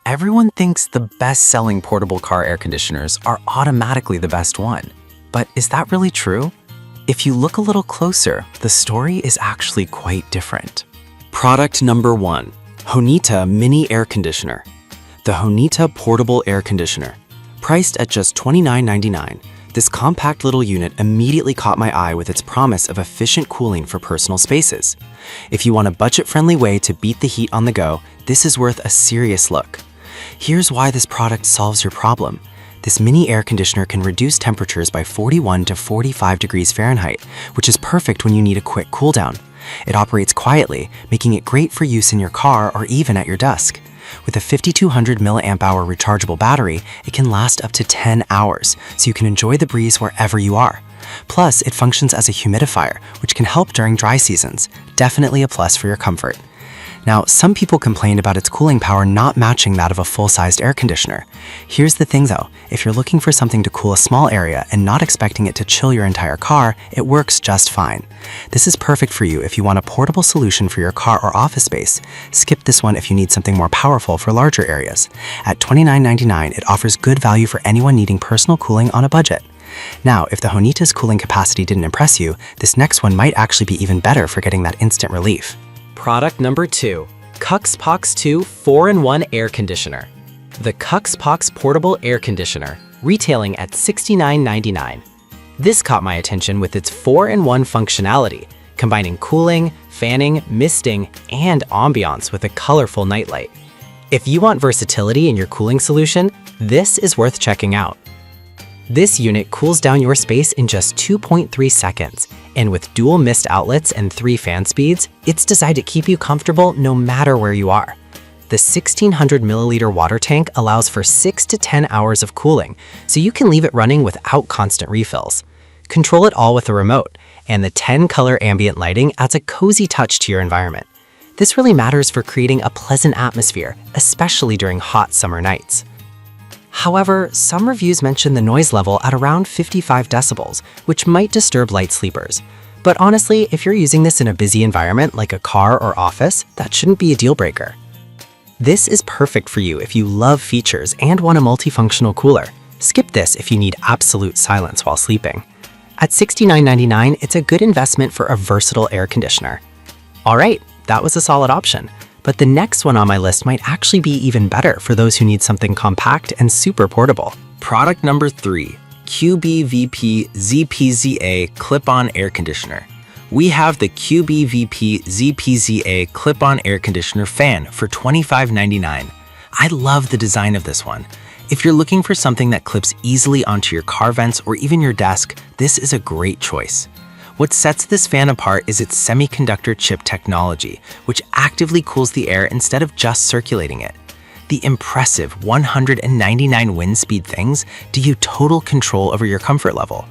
Everyone thinks the best-selling portable car air conditioners are automatically the best one. But is that really true? If you look a little closer, the story is actually quite different. Product number 1, Honita Mini Air Conditioner. The Honita Portable Air Conditioner. Priced at just $29.99, this compact little unit immediately caught my eye with its promise of efficient cooling for personal spaces. If you want a budget-friendly way to beat the heat on the go, this is worth a serious look. Here's why this product solves your problem. This mini air conditioner can reduce temperatures by 41 to 45 degrees Fahrenheit, which is perfect when you need a quick cool down. It operates quietly, making it great for use in your car or even at your desk. With a 5200 mAh rechargeable battery, it can last up to 10 hours, so you can enjoy the breeze wherever you are. Plus, it functions as a humidifier, which can help during dry seasons. Definitely a plus for your comfort. Now, some people complain about its cooling power not matching that of a full-sized air conditioner. Here's the thing though, if you're looking for something to cool a small area and not expecting it to chill your entire car, it works just fine. This is perfect for you if you want a portable solution for your car or office space. Skip this one if you need something more powerful for larger areas. At $29.99, it offers good value for anyone needing personal cooling on a budget. Now, if the Honita's cooling capacity didn't impress you, this next one might actually be even better for getting that instant relief. Product number 2, Cuxpox 2 4-in-1 Air Conditioner. The Cuxpox Portable Air Conditioner, retailing at $69.99. This caught my attention with its 4-in-1 functionality, combining cooling, fanning, misting, and ambiance with a colorful nightlight. If you want versatility in your cooling solution, this is worth checking out. This unit cools down your space in just 2.3 seconds, and with dual mist outlets and 3 fan speeds, it's designed to keep you comfortable no matter where you are. The 1600 milliliter water tank allows for 6 to 10 hours of cooling, so you can leave it running without constant refills. Control it all with a remote, and the 10-color ambient lighting adds a cozy touch to your environment. This really matters for creating a pleasant atmosphere, especially during hot summer nights. However, some reviews mention the noise level at around 55 decibels, which might disturb light sleepers. But honestly, if you're using this in a busy environment like a car or office, that shouldn't be a deal breaker. This is perfect for you if you love features and want a multifunctional cooler. Skip this if you need absolute silence while sleeping. At $69.99, it's a good investment for a versatile air conditioner. Alright, that was a solid option. But the next one on my list might actually be even better for those who need something compact and super portable. Product number 3, QBVP ZPZA Clip-On Air Conditioner. We have the QBVP ZPZA Clip-On Air Conditioner fan for $25.99. I love the design of this one. If you're looking for something that clips easily onto your car vents or even your desk, this is a great choice. What sets this fan apart is its semiconductor chip technology, which actively cools the air instead of just circulating it. The impressive 199 wind speed things give you total control over your comfort level.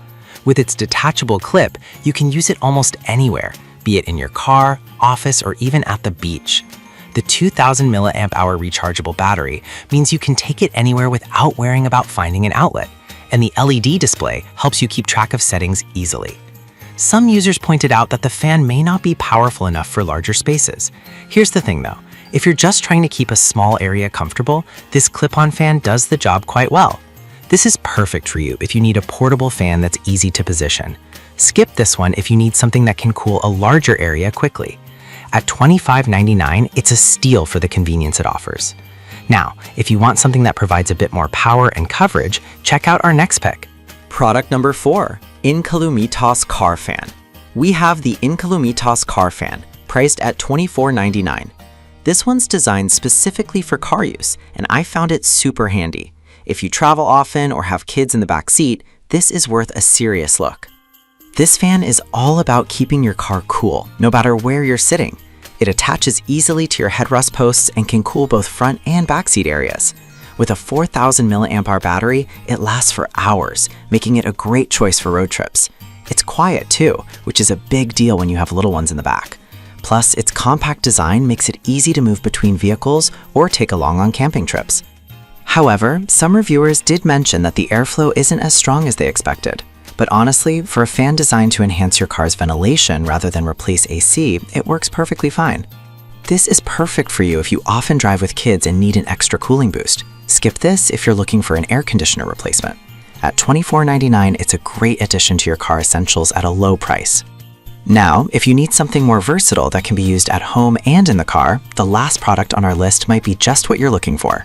With its detachable clip, you can use it almost anywhere, be it in your car, office, or even at the beach. The 2000 mAh rechargeable battery means you can take it anywhere without worrying about finding an outlet, and the LED display helps you keep track of settings easily. Some users pointed out that the fan may not be powerful enough for larger spaces. Here's the thing though, if you're just trying to keep a small area comfortable, this clip-on fan does the job quite well. This is perfect for you if you need a portable fan that's easy to position. Skip this one if you need something that can cool a larger area quickly. At $25.99, it's a steal for the convenience it offers. Now, if you want something that provides a bit more power and coverage, check out our next pick. Product number 4, Incalumitas Car Fan. We have the Incalumitas Car Fan, priced at $24.99. This one's designed specifically for car use, and I found it super handy. If you travel often or have kids in the back seat, this is worth a serious look. This fan is all about keeping your car cool, no matter where you're sitting. It attaches easily to your headrest posts and can cool both front and back seat areas. With a 4000 mAh battery, it lasts for hours, making it a great choice for road trips. It's quiet too, which is a big deal when you have little ones in the back. Plus, its compact design makes it easy to move between vehicles or take along on camping trips. However, some reviewers did mention that the airflow isn't as strong as they expected. But honestly, for a fan designed to enhance your car's ventilation rather than replace AC, it works perfectly fine. This is perfect for you if you often drive with kids and need an extra cooling boost. Skip this if you're looking for an air conditioner replacement. At $24.99, it's a great addition to your car essentials at a low price. Now, if you need something more versatile that can be used at home and in the car, the last product on our list might be just what you're looking for.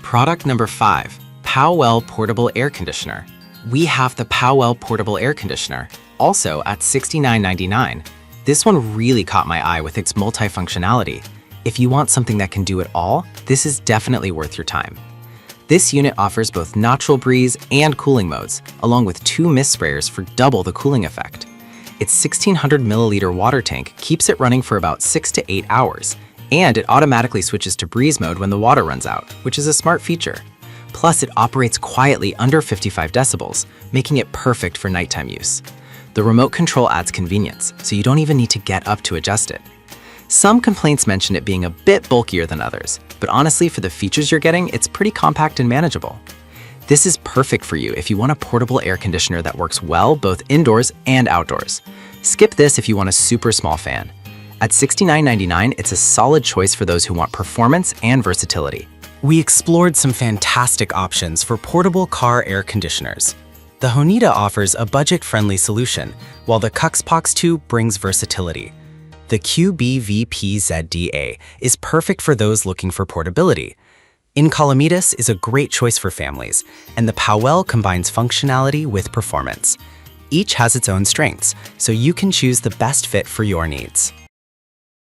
Product number 5, Powell Portable Air Conditioner. We have the Powell Portable Air Conditioner, also at $69.99. This one really caught my eye with its multifunctionality. If you want something that can do it all, this is definitely worth your time. This unit offers both natural breeze and cooling modes, along with 2 mist sprayers for double the cooling effect. Its 1600 milliliter water tank keeps it running for about 6 to 8 hours, and it automatically switches to breeze mode when the water runs out, which is a smart feature. Plus, it operates quietly under 55 decibels, making it perfect for nighttime use. The remote control adds convenience, so you don't even need to get up to adjust it. Some complaints mention it being a bit bulkier than others, but honestly, for the features you're getting, it's pretty compact and manageable. This is perfect for you if you want a portable air conditioner that works well both indoors and outdoors. Skip this if you want a super small fan. At $69.99, it's a solid choice for those who want performance and versatility. We explored some fantastic options for portable car air conditioners. The Honida offers a budget-friendly solution, while the Cuxpox 2 brings versatility. The QBVPZDA is perfect for those looking for portability. Incolomitas is a great choice for families, and the Powell combines functionality with performance. Each has its own strengths, so you can choose the best fit for your needs.